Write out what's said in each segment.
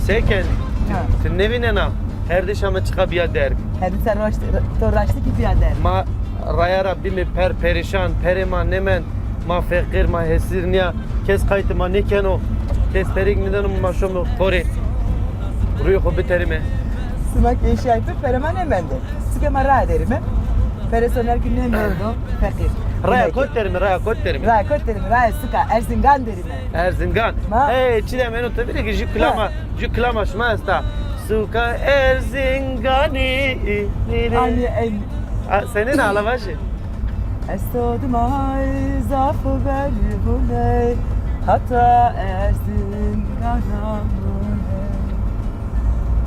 Seken, Ha. sen ne vinena? Her dişama çıkabiliyor der. Hadi sen raştı ki biader. Ma raya Rabbi mi perişan, perema nemen, ma fakir, ma hesir niya, kes kayıtı ma nekeno, kes terik neden ma şomu tori. Ruyu ko biterime. Sımak eşya yapıp pereman emende. Sıkı mara ederime. Personel ki ne emendo? Fakir. Raya kot terime, raya kot terime. Raya kot derime, raya sıka, Erzingan derime. Erzingan. Ma? Hey, çilem eno tabii ki juklama şmasta. Suka Erzingani. Ani en. Senin ağlavaşı. Estodum ay zafı belli bu ne? Hatta Erzingan'a bu ne?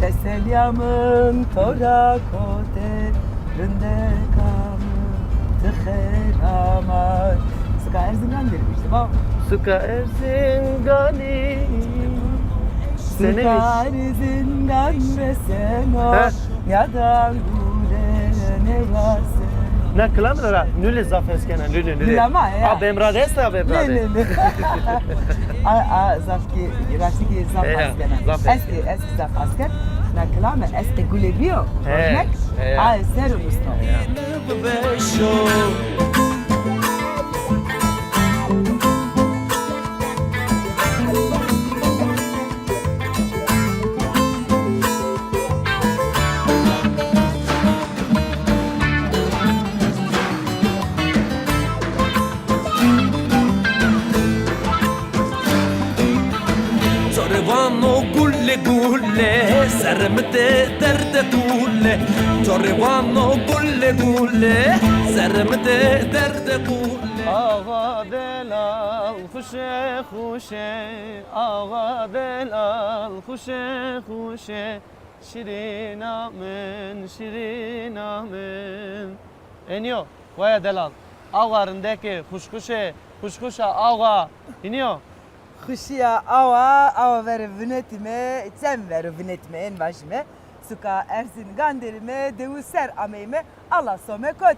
Teselyamın tora koterinde kamı tıkheramay. Sıka Erzingan derim işte bak. Suka Erzingani. Senin Sıka Erzingan ve sen o Ha? yadan gure ne varsa. Ne kılamır ra? Nüle zafeskene nüle. Bilama ya. A bemrade esta bemrade. Ne. Zafki, rastiki zaf Ya, askena. zaf Eski zaf asker. Na klame eski gulebio. He, Rojnek. he. A ser usto. Torvano gulle gulle, sermete derde gulle. Torvano gulle gulle, sermete derde gulle. Ağa delal huşe huşe, ağa delal huşe huşe. Şirin amen, şirin amen. Eniyor, vaya delal. Ağarındaki huşkuşa ağa. İniyor. Khushiya awa vere vünetime, sen vere vünetime en başime. Suka Erzingan derime, devu ser ameyme, Allah some kot.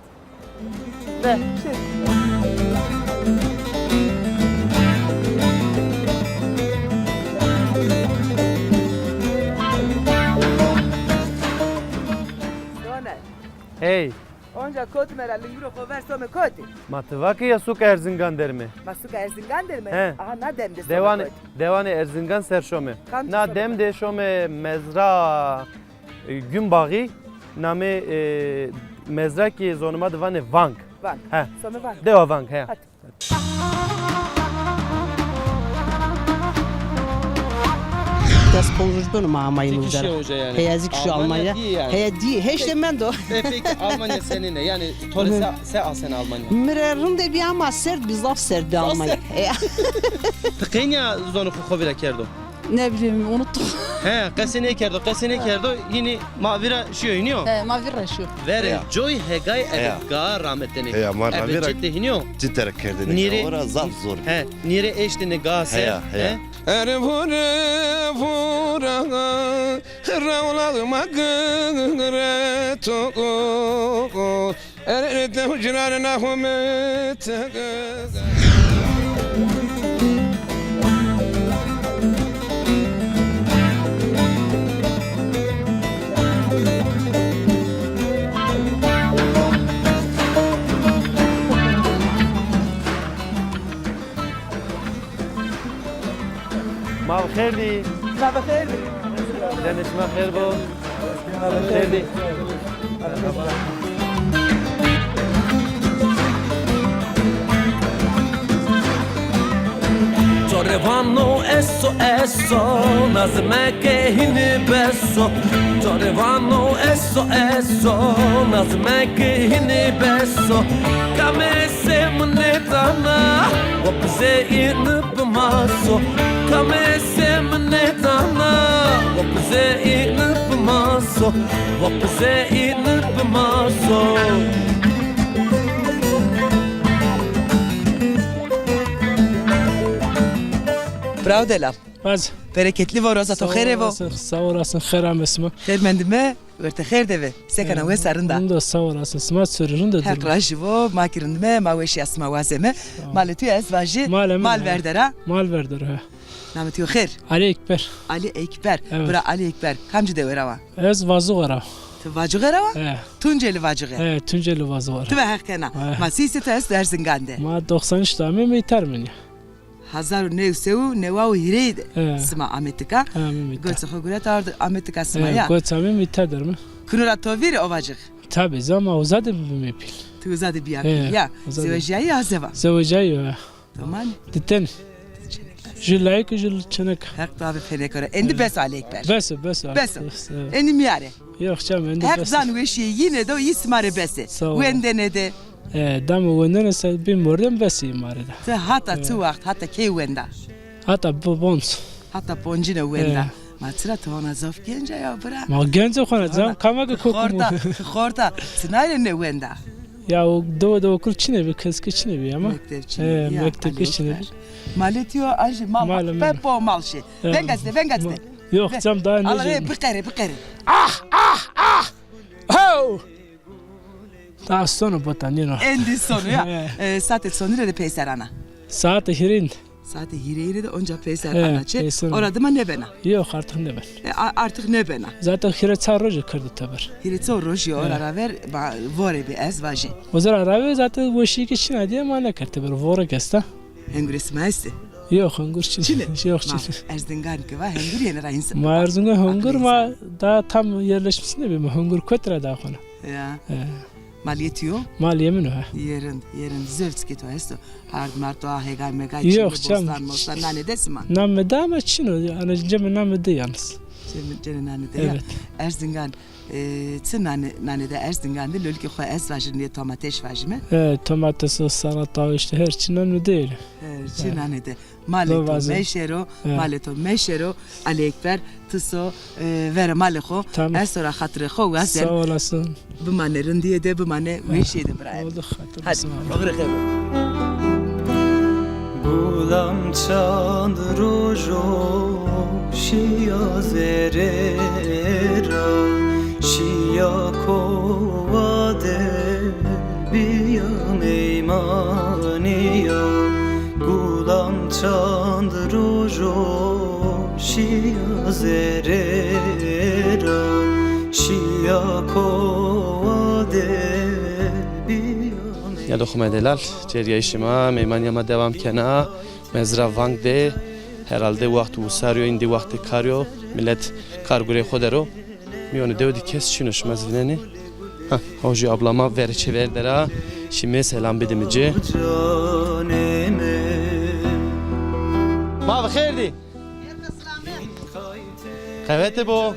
De. Dona. Hey, Onca kot mera lingro kover some koti. matıvaki ya suka Erzingan dermi. Masuka Erzingan derime. He. Aha na demde some Devane, kot. devane Erzingan serşome. Kan Na şome. dem de şome mezra gün bağı name mezra ki zonuma devane vank. Vank. He. Some vank. Deva vank he. Hadi. Ders konuştuğunu mamayın İki kişi üzere. hoca yani. Heyazik kişi Almanya Almanya. değil yani. He değil. Hiç de ben de. Peki Almanya seninle yani tole se asen Almanya. Mirerun de bir ama sert bir laf sert bir Almanya. Tıkınya zonu kukobira kerdo. Ne bileyim unuttum. He kasene kerdo yine mavira şiyo iniyor. Mavira şu. Vere joy hegay ga rahmetine. Heya, ma mavira- Ciddi iniyor. Cidden kendine. Nire- Ora zaf zor. He nire eştine ga se. Heya, heya. Ervure vura ravladı magre toko. Erete hucrarına humet. Mal khairdi. Na bakayım. Demiş ma khair bo. Mal khairdi. Torevano esso nazme che hini besso. Torevano esso nazme che hini besso. Come se monetana, wapse in bamaso. Come se monetana, wapse in bamaso. Wapse in bamaso. Bravo Delal. Az. Bereketli var oza to kherevo. Sağ olasın. Xeram esma. Kher mendime, verte kher deve. Sekana ve sarında. Bunda sağ olasın. Sma sürürün de Her dur. rajivo makirindime ma weş yasma wazeme. Maletu ez vaji Malem- mal verdera. Mal verdir ha. Nametiyo khair. Ali Ekber. Ali Ekber. Evet. Bura Ali Ekber. Kamcı de verava. Ez vazı var. Tu vacı garava? He. Tunceli vacı gar. He, Tunceli vazı var. Tu ve hakena. Evet. Ma sisi tu es Erzingande. Ma 93 tane mi iter mi? Hazaru nevsevu nevavu hireydi. He. Sma Ametika. Ha mi iter. Götse huguret ardı Ametika sma He, ya. Gotsami mi iter der mi? Kunura toviri ovacık. Tabii zaman uzadı mi pil. Tu uzadi bir He, ya. uzadı. Zevajiyayı ya zeva. Zavajayı. Tamam. Diten. Jilayık jil çanak. Hak tabi fenekore. Endi bes Ali Ekber. Bes. Bes. Endi miyare. Yok canım endi Hak bes. zan ve şey yine de o ismare besi. Sağ ol. Wende ne de. Damı venden ise bin mordem besiyim arada. Te hatta tu vakt hatta key wenda. Hatta bu bons. Hatta poncine wenda. He. Matsira tona zof genca ya bıra. Ma genco khona zam kamaga kokumu. Horta. Tınayla ne wenda. Ya o doğu okul çine bir kız çine bir ama. Mektep He, çine. mektep çine bir. Maletiyo anji mal. Malum. Pepo malşi. He. Ben gazete. Yok cam daha Allah ne? ne bıkarı. Ho! Daha sonra botanino. Endi sonu ya. Saate sonu da peyserana. Saat hirin. Saate hireyle de onca He, peyserana çe. peyserana. Orada mı ne bena? Yok artık ne ben. Artık ne bena? Zaten hire çarrocu kırdı tabar. Hiretso roji orara ver. Vore bir ez vaji. O zaman arabe zaten bu işi geçin diye mana kırdı bir vora gesta. Hengures maiste. Yok hangur çine. Yok Ma çine. Erzingan ki var hengur yeni rayınsa. Ma Erzurum'a hangur ma daha tam yerleşmişsin de bir hangur kötre daha kona. Ya. He. Maliyetiyo. Mal yemin o ha. Yerin zövtski to esto. Hard marto hegay megay Yok çile canım. bostan nane desman. Namme da ama çino. Ana cem namme de yalnız. Cene nane de ya. Evet. Erzingan. Tın nane de Erzingan'da lölki xoy ez vajin diye tomateş vajime. Tomatası, salata işte her çinden değil. Çin nane de. Maleto Vazı. meşero. Evet. Maleto meşero. Ali Ekber. Tıso vere malexo. Tamam. Ez sonra hatırı xo Sağ gazel. olasın. Bu manerin diye de bu mane meşeydi bırak. Oldu hatır. Hadi. Ogre xebo. Gulam çandrojo şiya zerera şiya kovade biyam eymaniya Gulam çandrojo şiya zerera şiya kovade Ya doxume delal, ceriye şima, meymaniyama devam kena, mezra vang de, herhalde vakti usaryo, indi vakti karyo, millet kargure xodero, miyonu devdi kes çinoş mezvineni. Hoji ablama veriçi verdera, şimdi selam bedimici. Ma bixirdi. Kavete bu.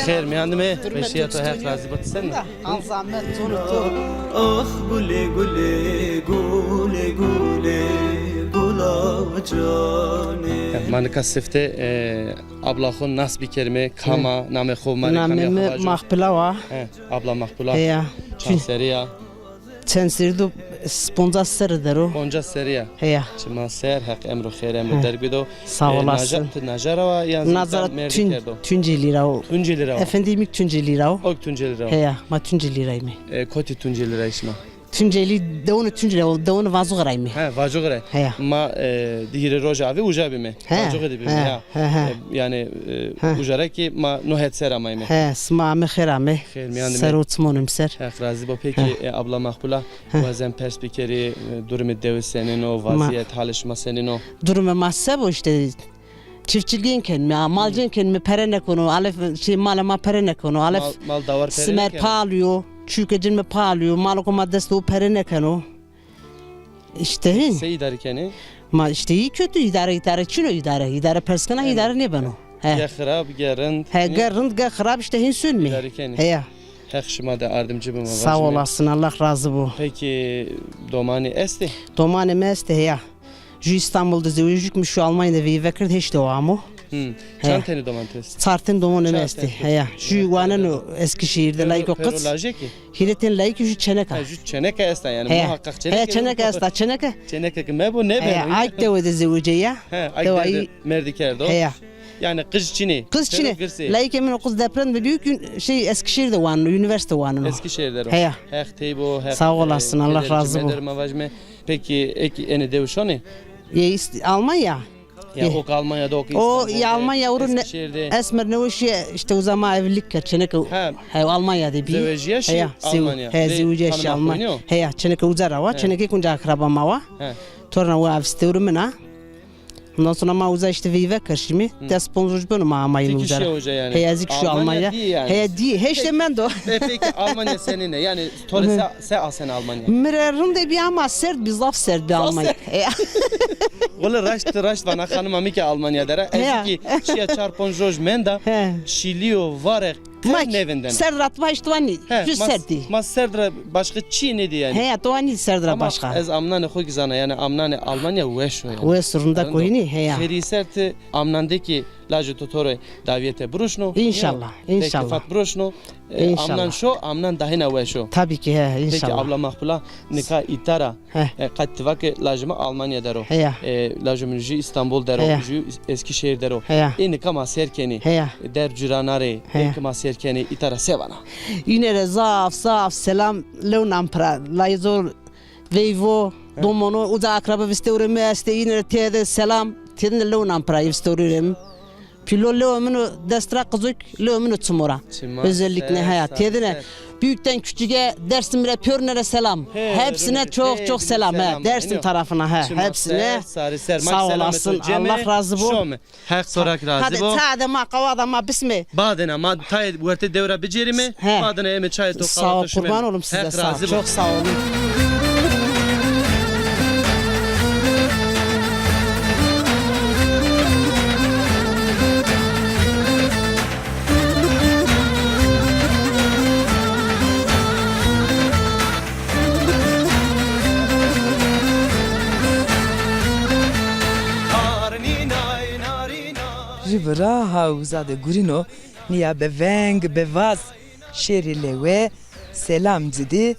Xeyr miyandime, beşiye to her razı batsen. Alzheimer turutu. Ah gule gule gule gule gulacane Manika sifte abla xon nas bir kelime kama name xo manika Nameme mahpilava. abla makbula Heya. chanseriya Çensirdu sponza serdero. bonca seriya Heya. çima ser hak emro xeyr emro derbido Sağ olasın. najara va yan Nazara merdi kerdo Tunceli rao. Tunceli rao Efendimik Tunceli rao. ok Tunceli rao Heya. Ma Tunceli rao mi. koti Tunceli rao isma Tunceli davunu Tunceli davunu vazu rao mi. vajo gre Heya. ma dihire roja abi uja bime He, vajo gre bime he, ya he, he. yani He. ujara ki ma nohet seramay He sma me khirame. Xeyr, miyandime. Serut monum ser. Hak razı bu peki abla makbula bazen perspekeri durumu devi senin o vaziyet halışma senin o Durumu masebo işte çiftçiliğinken mi, malcınken mi perene konu, alef şey malama perene konu, alef mal davar simer palıyor, çükecin mi palıyor, maloko maddesi o perene konu. İşte Sey idarikeni ma işte iyi kötü idare çino idare perskana idare ne bano. ya He. xirab gerend He garınd ga xarab işte hin sönmi. idarikeni He. hak şima da ardımcı mı Sağ olasın Allah razı bu. Peki domani esti Domane meste ya. Ju İstanbul'da zevcük şu Almanya'da ve vekird hiç devamı. Çan teni domates Sartın domane Sartın. meste. Ya. Ju vanen Eskişehir'de layık o kız. Perolaje ki Hiretin layık ju çeneka. Ju çeneke esta yani He. muhakkak He çeneka esta çeneka. Çeneke ki me bu ne He ben ayk de öde zevce ya. He Deva ay iyi. merdi kerdo He ya. yani kız çini Kız çine. Layık emin o kız deprem ve büyük şey Eskişehir'de vanı, üniversite vanı. Eskişehir'de He ya. hak teybo hak Sağ olasın, Allah razı olsun. Peki eni devşoni Almanya. Ya o Almanya'da o O İstanbul'da, ya Almanya urun Eskişehir'de. esmer ne o şey işte o zaman evlilik kaçınık he Almanya'da bir. Zevciye şey Almanya. He zevciye Tanımak şey Almanya. oynuyor. He ya çınık uzara var çınık kunca akraba mava. He. Torna o avsturumuna. Ondan sonra ma uza işte vive karşımı. Te sponsorcu bunu ma amayım Tek uzara. şey hoca yani. He yazık şu Almanya. değil yani. He di he işte men do. Peki Almanya seninle yani tole se asen Almanya. Mirerun de bir ama sert bir zaf sert bir Almanya. Ola raşt vana hanıma miki Almanya dere. Eski çiya çarpon joj menda. He. Şiliyo varek nevinden. Serrat var işte vani. Yüz serdi. Mas serdra başka Çin idi yani. He to vani serdra Ama başka. ez amnane xoy gizana yani amnane Almanya veşo yani. O sorunda koyni he ya. Xeriserti amnandeki lajı totore daviyete bruşno. İnşallah, inşallah. Tekifat bruşno. İnşallah. Amnan şo amnan dahina veşo. Tabii ki he Peki inşallah. abla makbula nika itara. He. Kattivak lajıma Almanya dero. He ya. Lajımın İstanbul dero. He. Eskişehir dero. He ya. Nika maserkeni. He ya. Der cüranare. He. Nika maserkeni itara sevana. Yine de zaf selam leunam pra. Lajzor veyvo domono uza akraba visteurim este yine de tede selam. Tede leunam pra visteurim. Pilo leumunu destra kızık leumunu tsumura. Özellikle hayat. Tedine büyükten küçüğe Dersim'e Pörner'e selam. Hepsine çok selam. Dersim tarafına hepsine sağ olasın. Allah razı bu. Hak sorak razı Hadi bu. sade ma kavada ma bismi. Badena ma tay verte devra becerimi. He. Badena eme çay to Sağ ol kurban olum size sağ ol. Çok sağ olun. Jibra hauza de gurino niya beveng bevaz şeriyle ve selam dedi.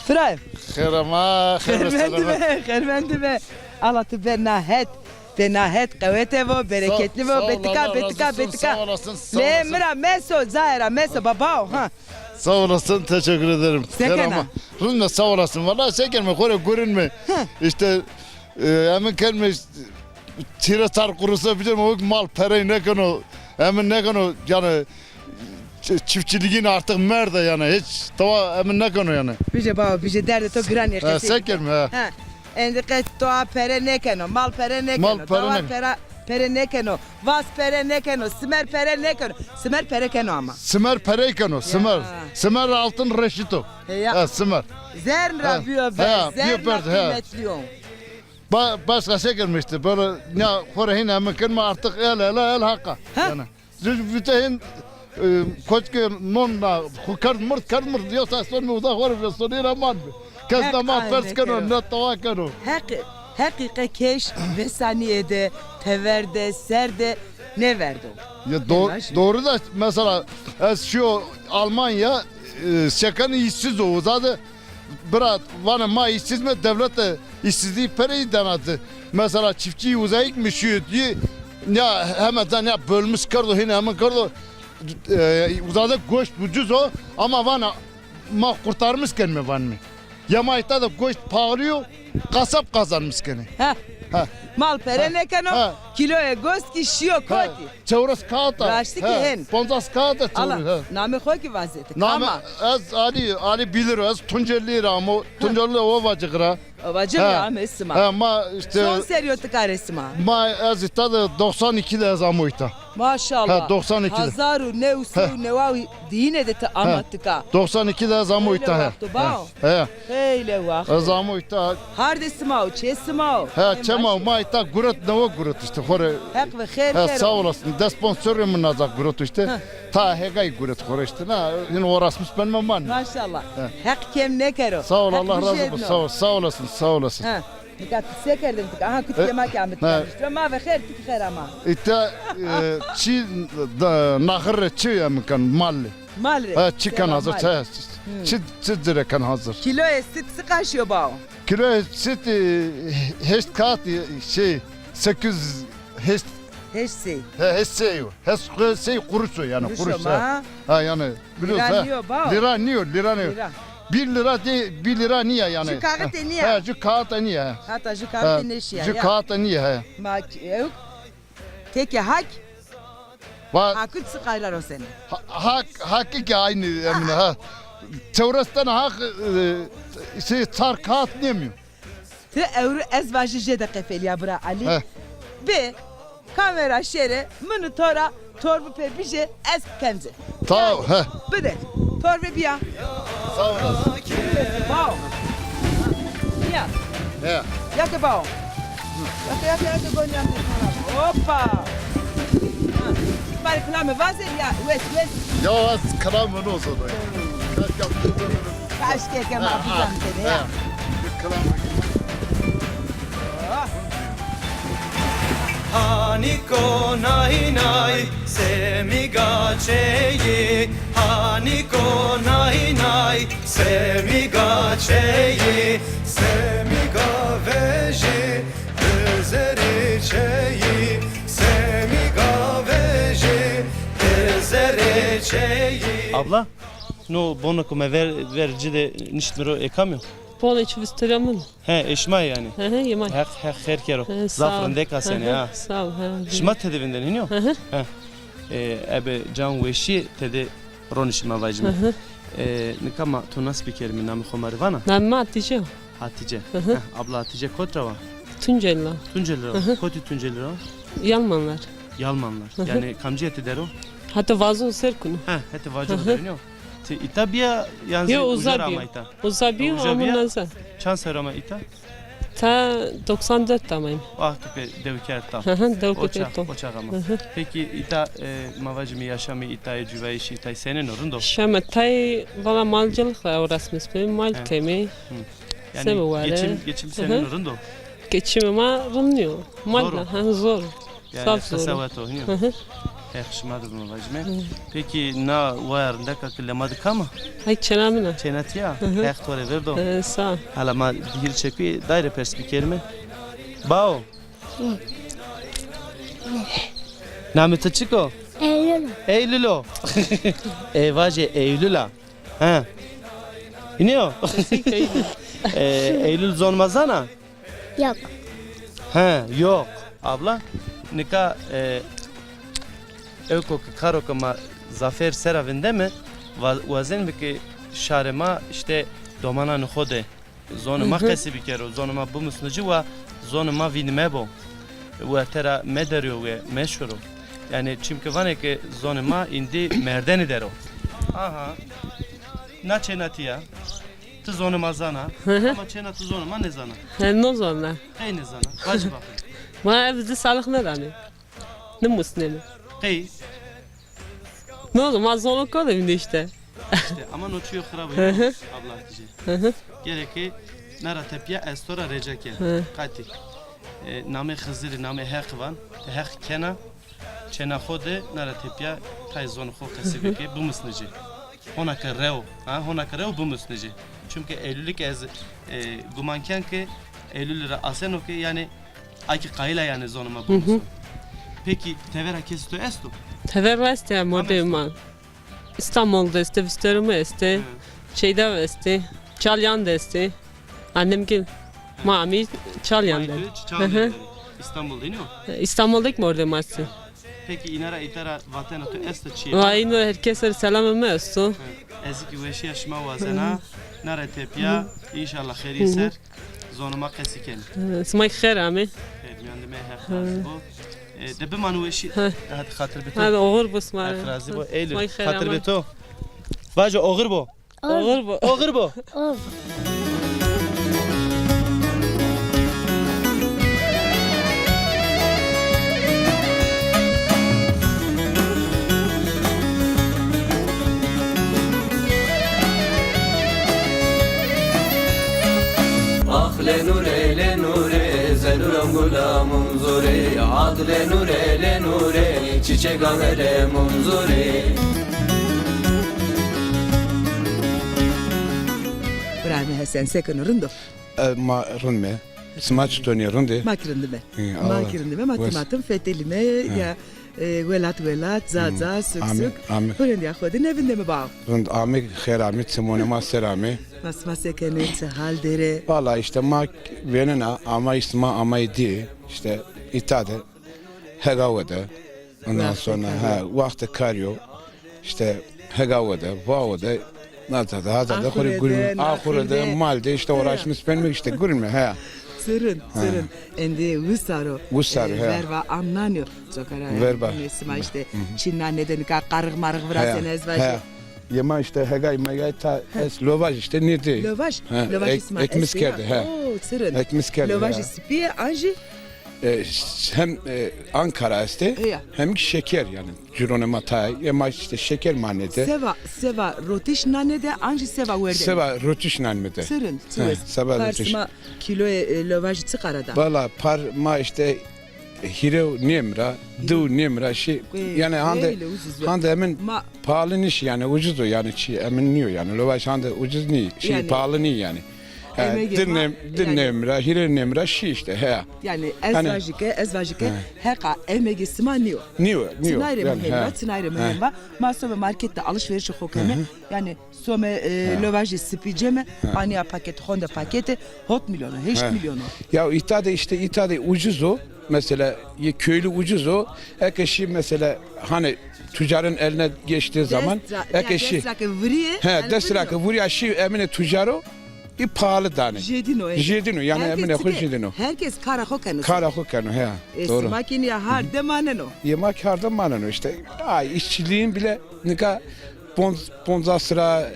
Frayım. Kırma, Kırmendime. Alatı benahet kavvetevo, bereketli vo, betika. Sağ olasın, sağ Le olasın. mira meso zaira meso babao ha. Sağ olasın, teşekkür ederim. Sekena. Rınna sağ olasın. Valla sekerme, kore görünme. İşte emin kelme çire sar kurusa bilirim o mal parayı ne kano. Emin ne kano yani çiftçiliğin artık merde yani hiç tava emin ne kano yani. Bize baba bize derdi to gran yakası. Sekerme ha. Ha. Endike toa pere nekeno, mal pere nekeno, Mal pere dava nekeno. pere nekeno, vas pere nekeno, simer pere nekeno, simer pere keno ama. Sımer parayı kano, sımer. Sımer altın reşito. Ya. Ha, sımer. Zern rabio Ha, ver, zern biyo verdi, ha. kıymetliyon. Başka şey gelmişti böyle ne kore yine emin kelme artık el hakka. Yani. Zücütehin koçke nonna kard mır diyorsa son mu da kore ve sonira aman. Kazda ma pers kano ne tava kano. Hakika keş ve saniyede, teverde, serde ne verdi o? Ya doğru da mesela şu Almanya şakanı işsiz o zaten bırak bana ma işsiz mi devlet de işsizliği parayı denadı. Mesela çiftçi uzayık mı şu diye ya hemen ya bölmüş kardo yine hemen kardo uzada goş ucuz o ama bana ma kurtarmış kendimi van mı? Yamayta da goş pahalıyor kasap kazanmış kendini. Ha. Mal pere nekeno, Ha. kiloya gost ki şiyo koti. Çevres kağıta. Raştı ki hen. Ponzas kağıta Allah, çevres. name koy ki vaziyeti. Name Ama, az Ali bilir az Tuncelli Ramo Tuncelli o vacıkra. bacım Ha. ya mesma. Ha ma işte Son seriyotu karesma. ma az itadı 92'de az amoyta. Maşallah. Ha, 92'de. Hazaru ne usu ne vavi dine de te amattıka. 92'de az amoyta Öyle ha. vakti bao. He. Heyle vak. Az amoyta. Hardesma o, çesma o. Ha çema ma ita gurat ne o gurat işte hore. Hak ve khair Ha kero. sağ olasın. Sponsorum nazak gurat işte. Ta hegay gurat hore işte na yine orasmış ben man. Maşallah. Hak kem ne kero. Sağ ol Hak Allah bir razı şey olsun. etno. Sağ olasın. Sağ olasın. Ha. Dikat sekerdim tika. Aha kutlama kamet. Ma ve khair tiki khair ama. İşte çi nahır çi yamkan malli. Mal. Ha çıkan hazır. Çi direken hazır. Kiloya sit sıkaşıyor bao. Kilo sit heşt kat şey 8 heşt Heşsi. heşseyo. Heşt şey kurusu yani Kurusu kurusu. ama. Ha yani biliyorsun Lira ha. niyor bao. Lira niyor. Lira. 1 lira de 1 lira niye yani? Ji kağıt niye? He, ji kağıt niye? Hatta ji kağıt ne şey Ji ya? kağıt niye? He. Mak yok. Tek ya hak. Va Akut sıkaylar o seni. hakiki aynı emine ha. Çevresten hak şey tar kağıt demiyor. Te evru ez vajı jede kefeliya bra Ali. He. Be kamera şere mını tora torbu pepişe ez kenze. Tamam he. Bide. Torbu biya. Sağ olasın. Bao. Ya. He. Yake bao. Yake gonyan. Hoppa. Bari klame vaze ya. West. Ya az kramın olsun. Kaç keke mafizan seni ya. Haniko nay nay semigaçeyi Haniko nay nay semigaçeyi Semiga veji özeriçeyi Semiga veji özeriçeyi Abla, no bono come verci de niştmiro ekamyo. Poneći vistoramun. He, eşma yani. Hı hı, yemay. Her kero. Sağ ol. Zafran deka seni ha. Sağ ol. Şma tedevinden iniyor. Hı hı. Ebe can veşi tede ronişima vajma. Nikama tu nas bikermi namı khomari vana. Namma Hatice. Hatice. hı. Abla Hatice kotra va. Tuncella. Tuncelira. Koti Tuncelira. Yalmanlar. Yalmanlar. Yani kamcı eti dero. Hatta vazo serkunu. Heti vajma deniyor. Te itabia yanzi Yo, uzara uzabio. ama ita. Uzabio Uzabio. amunaza. Çan serama ita. Ta 94 tamayım. Ah tepe devkerta. Hı hı, Oça, to. oça ama. Peki ita mavacımı yaşamı ita cüveyşi ita senin orunda. Şama tay valla malcılıkla uğraşmış benim mal kemi. Sebe var, Geçim Hı senin hı. orunda. Geçimime rınıyor. Malla zor. Yani Saf zor. kasavat oynuyor. Yakışmadı mı vacime? Peki na varında kakılamadı kama? Hay çenamına. Çenat ya. Yaktore verdo. Sağ ol. Hala ma dihir çepi daire perspikerme. Bao. Namı çıko. Eylül. Eylül o. Vaje Eylül'a. Ha. İniyor. Eylül zonmazana. Yok. Ha, yok. Abla, nika evko karo ma zafer seravinde mi? Vazen ki şarema işte domana nuhode. Zonuma kesi bir kere. Zonuma bu musnucu ve zonuma vinme bu. Ve tera mederiyo ve meşhuru. Yani çünkü vane ki zonuma indi merdeni dero. Aha. Na çenatiya. Tu zonuma zana. Ama çenatı zonuma ne zana? Ne zorla. Hey ne zana? Hacı bakın. Ma evde sağlık ne rani? Ne musneli? Hey. Ne oldu? Ma zorluk oldu evinde işte. İşte ama noçuyor kırabı abla Hatice. Gereki nara tepya estora receke. Kati. Name Hızırı name Hekvan. Hek kena. Çena xode nara tepya tay zonu xo kasibeke bu musnıcı. Honaka reo. Ha honaka reo bu musnıcı. Çünkü Eylül'ük ez gumanken ki Eylül'ü asen o ki yani aki kayla yani zonuma bu musnıcı. Peki tevera kesitu estu? Tevera este modema. İstanbul'da este, Vistorumu este, şeyde este, Çalyan'da este. Annem gel. Mami Çalyan'da. İstanbul'da iniyor. İstanbul'daki mi orada masti? Peki inara itara vatanatu estu çiğ. Vay no herkese selamımı estu. Ezik ve şey yaşma vazena. Nara tepya inşallah kheri ser. Zonuma kesiken. Smay khair ami. Miyandime her bu. Debe manu eşi. Hadi hatır beto. Hadi oğur busmar. Akrazi bu Eylül. Hatır beto. Vaje oğur bu. Oğur bu. Oğur bu. Ov. Ah lenure zenuram gulamum zore Ad lenure çiçek averemun zore Brahmi Hasan sekın rundo. Ma runme. Smaç toni runde. Makirindi me. Allah. Makirindi me. Matimatım fetelime ya Velat, za, sık Amin, sık. amin. Hürriyet ya Xwedin evinde mi bağ? Rund ami kherami tsemonema serami. Masma sekene, hal dere. Valla işte ma venena ama isma ama idi. İşte itade hegavede. Ondan sonra vakti karyo. İşte hegavede, vavede. Nazada kuri gülme. Ahurede malde işte uğraşmış benim işte gülme ha. Sırın. Endi Gusaro. Gusaro, he. Verva amnanyo. Zokara. Verva. Nesma işte Çin'den neden karık marık vrasen ezvacı. Yema işte hegay megay ta es lovaj işte neydi? Lövaj. Ha, Lövaj isma. ekmiş kerdi, he. Sırın. Ekmiş kerdi. Lövaj ha. ispiye anji. Hem Ankara işte Ya. hem şeker yani Cironema tay ama işte şeker manede. Seva rotiş nanede anji seva verde. Seva rotiş nanmede. Sırın. Seva rotiş. Parsma kilo lövaj çıkarada. Valla par ma işte hire nemra, du nemra şey yani hande hemen pahalı niş yani ucuz o yani hemen niyor yani lovaj hande ucuz ni şey Yani- pahalı ni yani. Dinlemra, hire nemra şey işte he. Yani ezvajike heka emegi simaniyo. Niyor. Tınayre mühemva. Masome markette alışveriş hokeme. Yani some lövaji spiceme. Ania paket, Honda paketi. Hot milyonu, hiç milyonu. Ya İtade ucuz o. Mesela köylü ucuz o. Ekeşi mesela hani tüccarın eline geçtiği zaman ekeşi. Desrake vuruyor şi emine tüccarı. Pahalı tane. Jedino yani emine hoş jedino. Herkes kara hokenu. Kara hokenu he. Doğru. Makine ya har demaneno. Yemek harda manano işte. Ay işçiliğin bile nika ponza sıra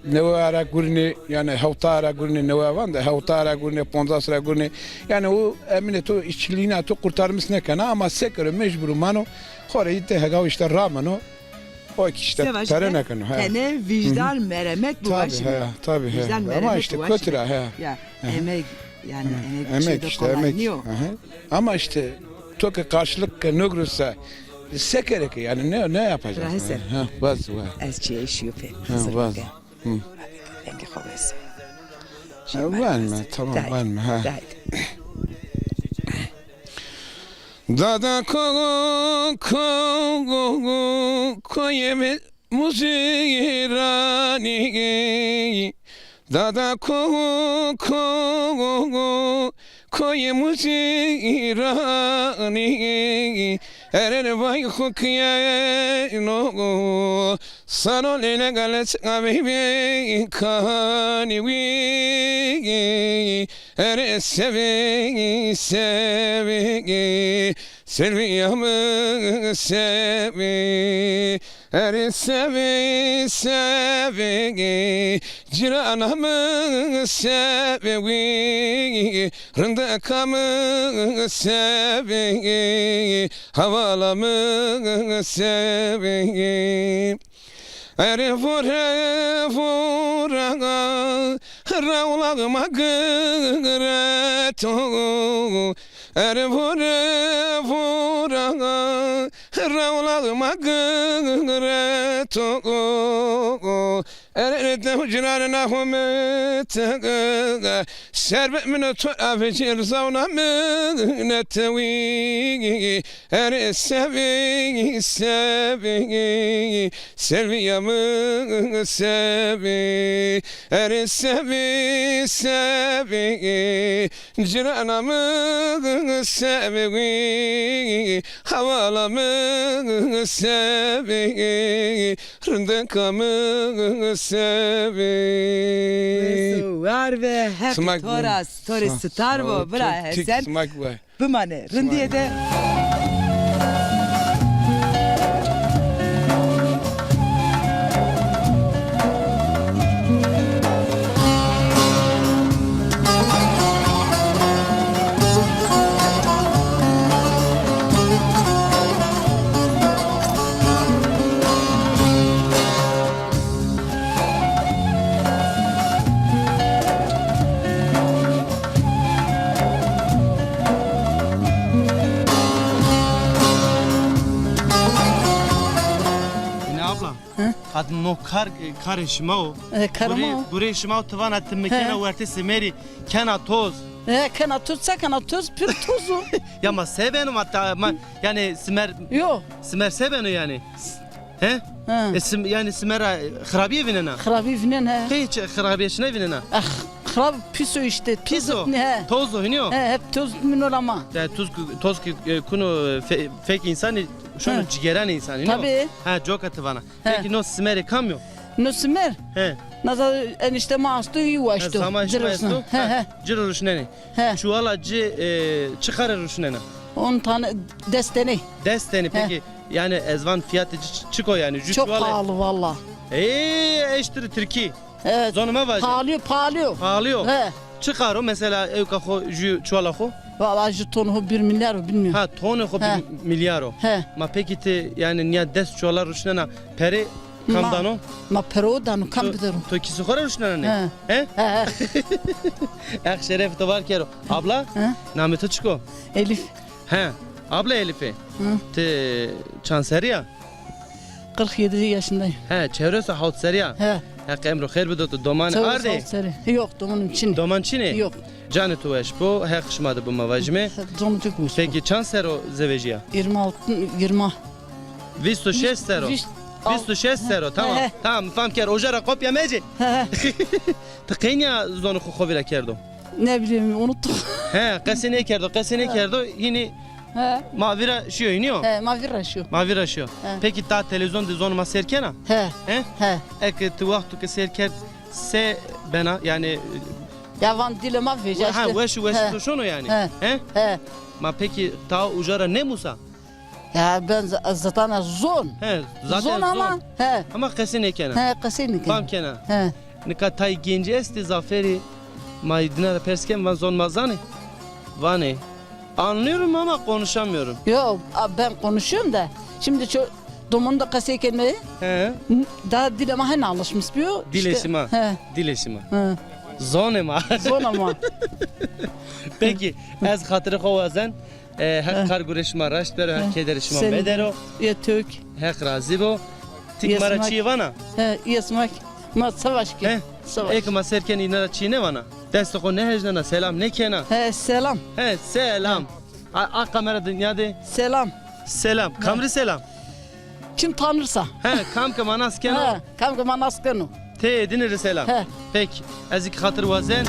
ne ara gurni yani havtara gurni ne var da havtara gurni ponza sıra gurni yani o emine to işçiliğini to kurtarmış ne kana ama sekere mecbur mano hore de hega işte ramano o işte terene kana he. Kene vicdan merhamet bu başı. Tabii he. Vicdan Ama merhamet işte bu başı. kötüra he. Ya emek yani Emek işte emek. Ama işte toka karşılık ne olursa sekerek yani ne yapacağız? Rahatsız. Ha, var. Ezçiye şüphe. Var. Rengi kovesi. Var mı? Tamam var mı? Ha. Dada koyeme muzirani Dada koye muzirani Eren vay hukiye no Sano lele galet abibi kani wi Ere sevi Selviyamı sevi Ere sevi Ciranamı sevi Rındakamı sevi Havalamı sevi Ere vura Ravlağıma gıretu Ere vura Ravlağıma gıretu Ere de hücrarına hümet Serbet minnetu afecir zavna minnetevi Ere sevi Selviyamı sevi Ere sevi Ciranamı sevi Havalamı sevi Rındakamı sevi Var ve hep Torres starvo bra sen bu mane rındiye de Kadın no kar işima o. Karma. Buraya işima o tıvan attım mekana verte semeri kena toz. Kana tuzsa kana tuz pür tuzu. Ya ama sevenim hatta yani Yok. Simer sevenu yani. He? Ha. Yani simera khrabiye vinena. Hrabi vinen he. Hiç khrabiye şine vinena. Ah, hrab piso işte. Piso. Ne? Tozu hiniyor. He, hep toz minolama. Yani toz kunu fek insanı şunu Ha. cigeran insanı hiniyor. Tabii. Ha çok atı bana. He. Peki no simeri kamyo. Nusmer. He. Nazar enişte maastu yuvaştu. Zaman şmaystu. He he. Ciro ruşneni. He. Çuvalacı çıkarır ruşneni. 10 tane desteni. Desteni peki yani ezvan fiyatı çıko yani. Çok pahalı valla. Eştiri Türkiye. Evet. Zonuma var. Pahalıyor. Pahalıyor. He. Çıkar o mesela evka ho çuvala ho. Valla jutonu 1 milyar bilmiyorum. Ha tonu ho He. 1 milyaro. He. Ma peki te yani niye des çuvala ruşnena peri kamdano. Ma perodanu kam biderim. To ki sukhara ruşnena ne? He? He. Ek şeref to var kero. Abla He. namı çıko. Elif. He. Abla Elif'e. Hı. Te çanseriya. 47 yaşındayım. He çevresi halt seriya. He. Hak emro khair bido to doman Sağ ol, arde. sağ ol, sağ ol. Yok domunun için. Doman çini. Yok. Canı tu eş bu hak şmadı bu mavajme. Domucuk bu. Peki çansero zevejiya. 26 20. 26 sero. 26 sero tamam. He. Tamam fam ker ojara kopya meci. He. Tıkınya zonu khovira kerdo. Ne bileyim unuttum. He kasine kerdo yine He. mavira şiyo iniyor. He mavira şu. Mavira şiyo. He. Peki ta televizyon de zonu maserkena. He. He? He. Ek tu vaktu ke serker se bena yani Yavan dilema veja işte. ha wesh şunu yani. He. He? He. Ma peki ta ujara ne musa? Ya ben zaten zon. He zaten Zon ama. He. Ama kasine kena. He kasini. Fam kena. He. Nika tay genci esti zaferi maydina persken van zon mazani. Vane. Anlıyorum ama konuşamıyorum. Yok ben konuşuyorum da. Şimdi şu domunda kasaya kelmeyi He. daha dilema hani alışmış bir. Dileşima. He. Dileşima. He. Zonema. Zon ama. Peki ez hatırı kovazen hak kargureşma raşt bero hak kederişma Sen- bedero Ya Türk. hak razı bo tik Yesmak. maraçi vana. He. Yesmak. Ma savaş ki. He. Savaş. Ek ma serken inara çiğne vana. Destoko ne hecnana selam ne kena. He selam. He selam. A kamera dünyada Selam. selam. Kamri selam. Kim tanırsa. He kam kamanas He. kena. Kam ki manaskanu. Te edinir selam. He. Peki ez iki hatır vazen.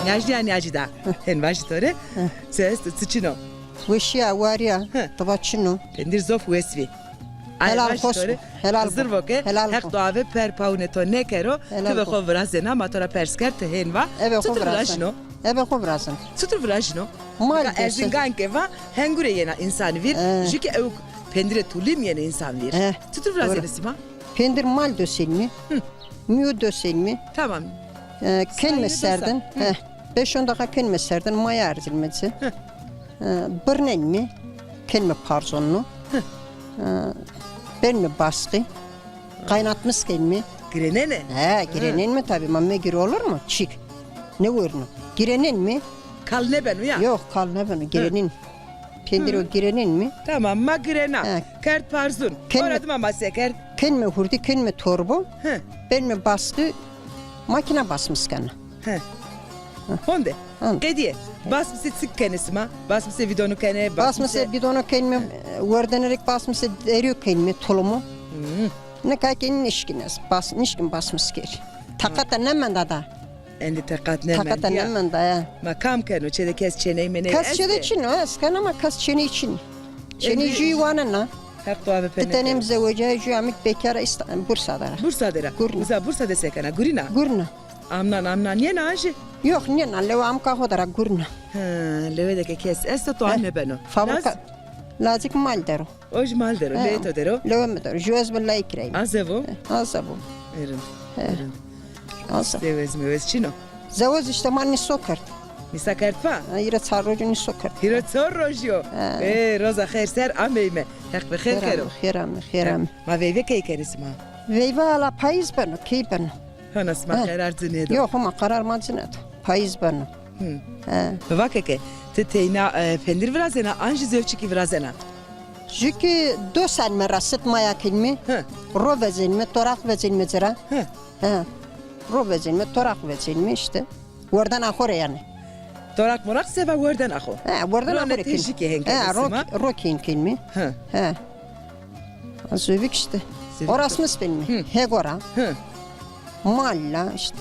Najdi Najda. Hen baştore. Ses tıçino. Vışya varya. He. Tavaçino. Pendir zof wesvi. Helal baştore, olsun, helal Hazır olsun, voke. helal Hek olsun. doave per pauneto nekero. Helal Tüve olsun. kovrazena matora perskerte henva. Evet Tutur kovrasın. vrajno. Evet kovrasın. Tutur vrajno. Mal Ka erzingan keva hengure yena insan vir. Jike evuk pendire tulim yena insan vir. Tutur vrazene sima. Pendir mal döselmi. Müyo döselmi. Tamam. Kelme Sayını serdin. 5-10 dakika kelme serdin. Maya erzilmesi. Bırnen mi? Kelme parzonlu. Ben mi baskı? Kaynatmış kelme. Grenene. He, girenen mi tabii? Mamme giri olur mu? Çık. Ne vurnu? Girenen mi? Kal ne ben ya? Yok kal ne bunu? Girenen. Pendir o girenen mi? Tamam ma grena. He. Kert parzun. Kelme- Oradım ama seker. Kelme hurdi, kelme torbu. He. Ben mi baskı? Makine basmış kana. He. Honde. Hı. Gediye. Basmışı sık kenesima. Basmışı vidonu kene. Basmışı bidonu kelme vurdenerek basmışı eriyor kelme tulumu. Ne kakenin işkiniz. Nişkin basmış geri. Takata ne menda da. Endi takat ne Takata ne menda ya. Makam kenu çede kes çeneyi mene. Kas çene için o eskan ama kas çene için. Çene jüyvanı na. Hep doğru Bir penne. tanem zeveca jüamik bekara Bursa'da. Bursa'da. Gurna. Mesela Bursa'da sekana. Gurina. Gurna. Amnan niye naji? Yok niye na leva amka hodara gurna. Ha, levedeke kes. Esta to anne beno. Fabrika. Lazik mal dero. Oj mal dero. Leto dero. Leva me dero. Juez billahi ikrayim. Azevo. Azabu. Erin. Azab. Sevez mevez çino. Zavuz işte manni sokart. نیسا کرد فا ایره چاروجی نیسو کرد هیرو چور روشیو روزا خیر سر امیمه حق بخیر کرو خیرم ما ویوه کی کریس ما ویوا ala payız bana ki bana هن اسما قرار زنیدو yok ama karar mazine payız bana Bak ki تتينا فندر فرازنا أنجي زوجتي فرازنا çünkü 2 سال مرست مایا kilmi رو vezilme torak vezilme zira رو vezilme torak vezilme işte oradan ahore yani torak morak seva oradan aho oradan ahore kilmi rokin kilmi azıcık işte orası mı filmi hegora malla işte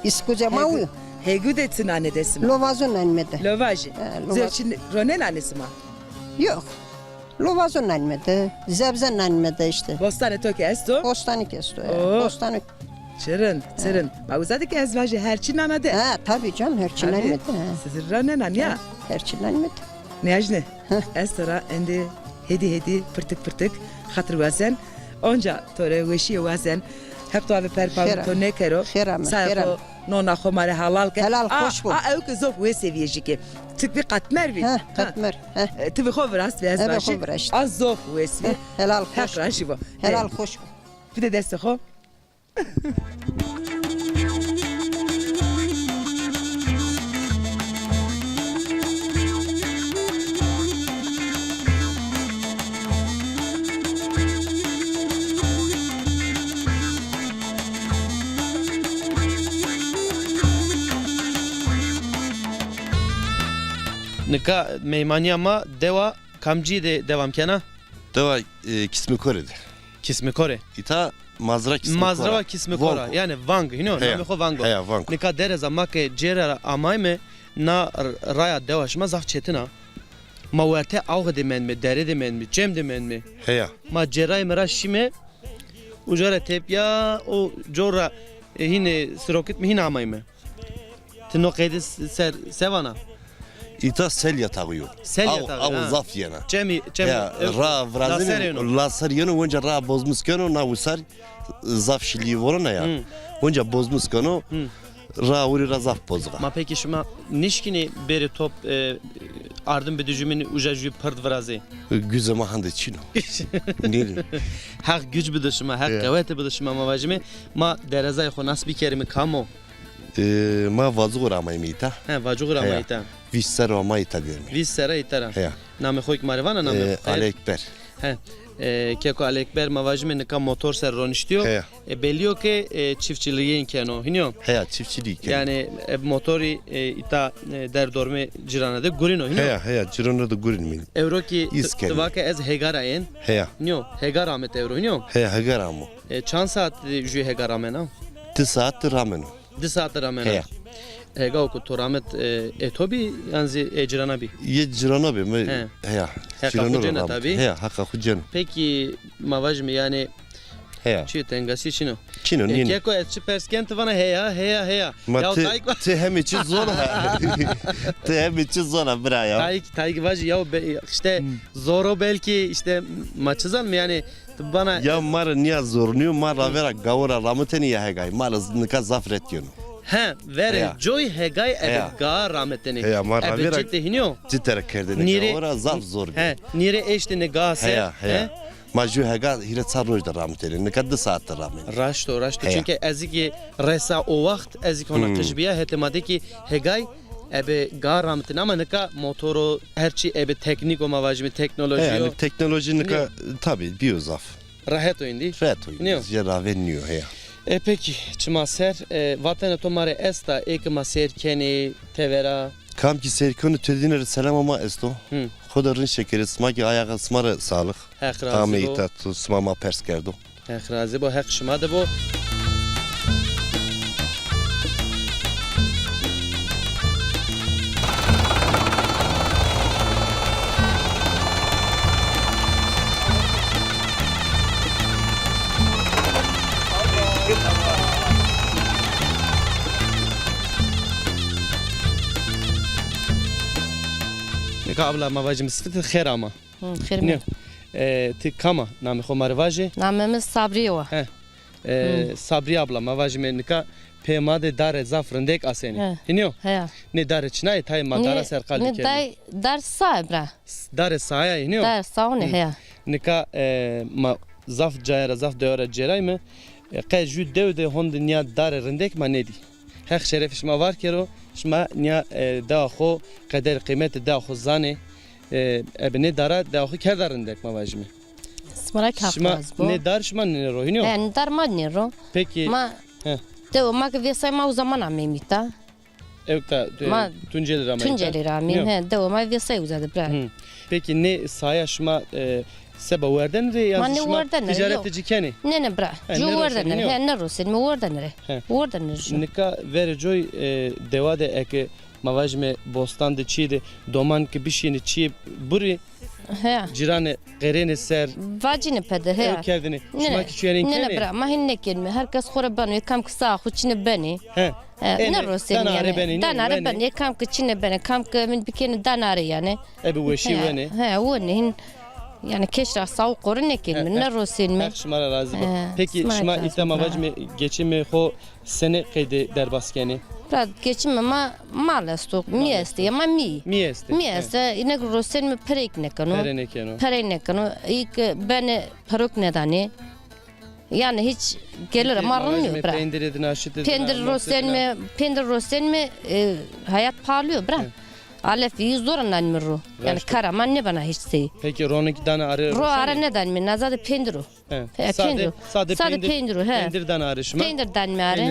İskoca mavi Hegüde tınane desim. Lovazon anmede. Lovaji. Zevçin ronen annesi mi? Yok. Lovazon anmede. Zebzen anmede işte. Bostane toke esto? Bostane kesto. Bostane. Çırın. Mağuzadı ki ezvacı herçin anade. Tabii canım herçin anmede. Siz ronen an ya. Herçin anmede. Ne ajne? Estora endi hedi pırtık hatır vazen. Onca tore veşi vazen. Hep to ave perpav to ne kero. Xeram. Nona xomare halal ke. Helal hoş bu. Ev ki zof ve seviyeci ki. Tıkvi katmer vi. Katmer. Tıkvi xov rast ve ezbaşı. Az zof ve sevi. Helal hoş. Hak raşi bu. Helal hoş. Bir de deste xo. Nika meymaniya ma deva kamci de devam kena? Deva kismi Kore'de. Kismi Kore. İta mazra kismi Kore. Mazrava kismi Kore. Yani Vang, you know, nami xo Vango. Heya Vang. Nika dereza ma ke cera amay me na raya deva şma zah çetina. Ma werte avg de men mi, dere de men mi, cem de men mi? Heya. Ma ceray mera şime ujara tepya o jora hine sroket mi hine amay me. Tino qeydis ser sevana. İta sel yatağı yok. Sel yatağı. Av zaf yana. Cem. Ya ra vrazini lasar yana önce ra bozmuş kano na usar zaf şili vorona ya. Önce bozmuş kano ra uri ra zaf bozga. Ma peki şuma nişkini beri top ardım bedücümün ujajü pırd vrazi. Güze mahande çino. Neli? Hak güç bedüşüme, hak kuvveti bedüşüme ma vajime ma derazay xo nasbi kerimi kamo. Ma vazuğur amayita. Ha vazuğur amayita. Visser amayita diyorum. Visser itara. Heya. Name xoyk marivana name. Alekber. Ha. Keko Alekber mavajme nika motor ser roniştiyor. Belliyor ki çiftçiliğin keno. Hiniyor. Heya çiftçilik. Yani motori ita der dorme ciranada gurino. Heya cirana da gurin mi? Euro ki tıvaka ez hegarayen. Heya. Hiniyor. Hegaramet euro hiniyor. Heya hegaramo. Çan saat jü hegaramena? 2 saat rameno. 2 saat ramena. Heya. Hega oku toramet etobi yanzi cirana bi. Ye cirana bi mi? Heya. Cirana tabi. Heya haka hucen. Peki mavajmi yani Heya. Çi tengasi çino. Çino nini. Keko etçi persken vana heya. Ya te hem içi zor. Te hem içi zor bra ya. Tayg vaj ya işte zoro belki işte maçızan mı yani bana ya mar niye zornuyor mar vera gavura rameteni ya hegay mar nika zafret yonu. Ha vere joy hegay evet ga rahmetini. Heya mar vera ciddi hiniyor. Ciddi kerdene gavura zaf zor. He nire eşte ne ga se. Heya. Majü hega hire sarroj da rahmetini. Ne kadar saat da rahmet. Raşto çünkü eziki resa o vakt ezik ona tecbiye hetemade ki hegay ebe ga rahmetini ama nika motoru herçi ebe teknik o mavajmi teknoloji. Yani teknoloji nika tabi biyozaf. Rahat oyundi. Rahat oyundi. Jera veniyor heya. Peki çima ser vatana tomare esta ek maser keni tevera kam ki serkonu tedinere selam ama esto. Xodarın şekeri smagi ayağa smarı sağlık. Tam itat smama pers kerdo. Hexrazi bu heq şmadı bu. Nika abla mavajim sıfıtı khair ama. Khair mi? Ti kama nami xo marvaje? Namimiz Sabriye. Sabri abla mavajim nika pema de dare zaf rindek aseni. İniyor. He. Ne dare çinay tay mandara serkal Ne dikeni. dar sağ bra. Dare sahaya iniyor. Dar sağ ne he. Nika ma zaf cayra zaf döre ceray mı? Qe jü devde hon dünya dare rindek ma nedi. Hek şeref şma var kero şma niya da xo kader kıymet da xo zane ebne dara da xo kerdar rindek ma vajmi. Smara Şma kapaz bu. ne dar şma ne ro iniyor. Ne dar ma ne ro. Peki Ma de o ma que vê ma o zaman amemita. evka Ma Tunceli Ramay. Tunceli Ramim he de o ma vê uzadı bra. Peki ne saya şma seba verden re Ma yani ne şma verden re, ticaret yok. dikeni. Ne bra. ne Jo ro vardan senin, he ne ro sen mi vardan re. He. Vardan re. Nika vere joy devade eke mavajme bostan de çi de doman ki bişini çi buri He. cirane qerene ser Vacini pede he. ev kerdini. Şma ki çuyenin Ne kene. bra ma hinne kelme. Herkes xora banu kam kısa xuçine beni. He. Ne ro sen danare beni, yani. ne Danare beni. beni kam kıçine beni kam ki min bikeni danare yani. Ebi veşi vene. He o ne yani keşra sağ korun ne kelme. Ne ro sen mi? Şmara razı bu. He, Peki şmara şma razı ita bu, mavajme geçimi ho sene kayde derbaskeni. Bra geçim ma malasto mi este ma mi. Mi este? Mi este ine ro sen mi perek ne kanu. Perene keno. Perek ne kanu. İlk ben peruk ne dani. Yani hiç gelir marılmıyor bra. Pendir edin aşıt edin. Pendir rosen mi hayat pahalıyor bra. Alef yüz dorandan mı ro? Yani karaman ne bana hiç şey. Peki ronik dana arı. Ro ara neden mi? Nazade pendiro. He. Sade pendiro he. Pendirden arışma. Pendirden mi ara?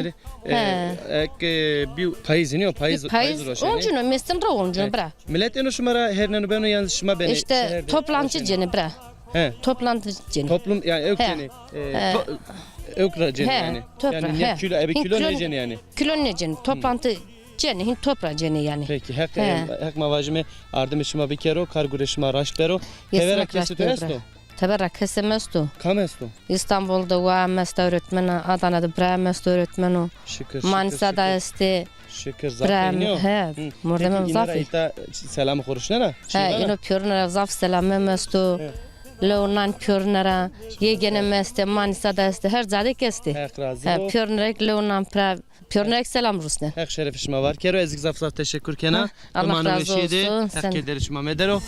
Bir payız iniyor payız roşeni. Oncuno mesin ro oncuno bra. Millet eno şumara her nenu beno yalnız şuma beni. İşte toplantı ceni bra. He. Toplantı ceni. Toplum yani ökçeni. Ökra ceni yani. Yani ne kilo kilo ne ceni yani. Kilo ne ceni? Toplantı ceni hin topra ceni yani. Peki hek mavajme ardım şuma bir kero kargure şuma raşpero. Tevera kesit esto. Tevera kesemesto. Kam esto? İstanbul'da var mesto öğretmeni, Adana'da bra mesto öğretmeni. Şükür. Manisa'da este. Şükür zaten iniyor. He. Mordemem zafi. İta selamı konuşnara. He, ino pjornara zaf selamı mesto. Leonan pjornara. Yegene meste Manisa'da este her zade kesti. Hek razı. He, pjornara Leonan pra. Pjornara selam rusne. Hek şeref şuma var. Kero ezik zaf teşekkür kena. Allah razı olsun. Hek kederi şuma medero.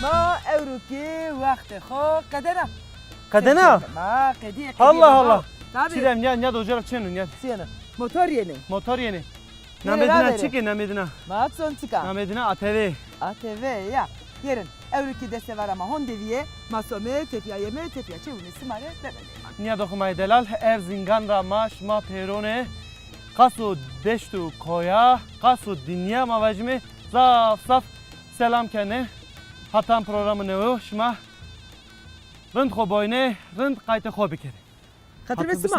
ما evruki vakti ho kadena. Kadena? Ma kedi. Allah Allah. Tabii. Çilem ya dojar çenun ya. Siyana. Motor yeni. Motor yeni. Yeni Namedina haberi. çiki namedina. Ma son tika. Namedina ATV. ATV ya. Yerin. Evruki de sever ama hondeviye. Masome tepiya yeme tepiya çevune simare demedi. Niya dokumay delal Erzingan Rama şma perone. Kasu deştu koya. Kasu dünya mavajmi. Zaf selam kene. Hatan programı ne o şma. Rınd xoboyne, rınd kayte xobi kere. Hatır mısın?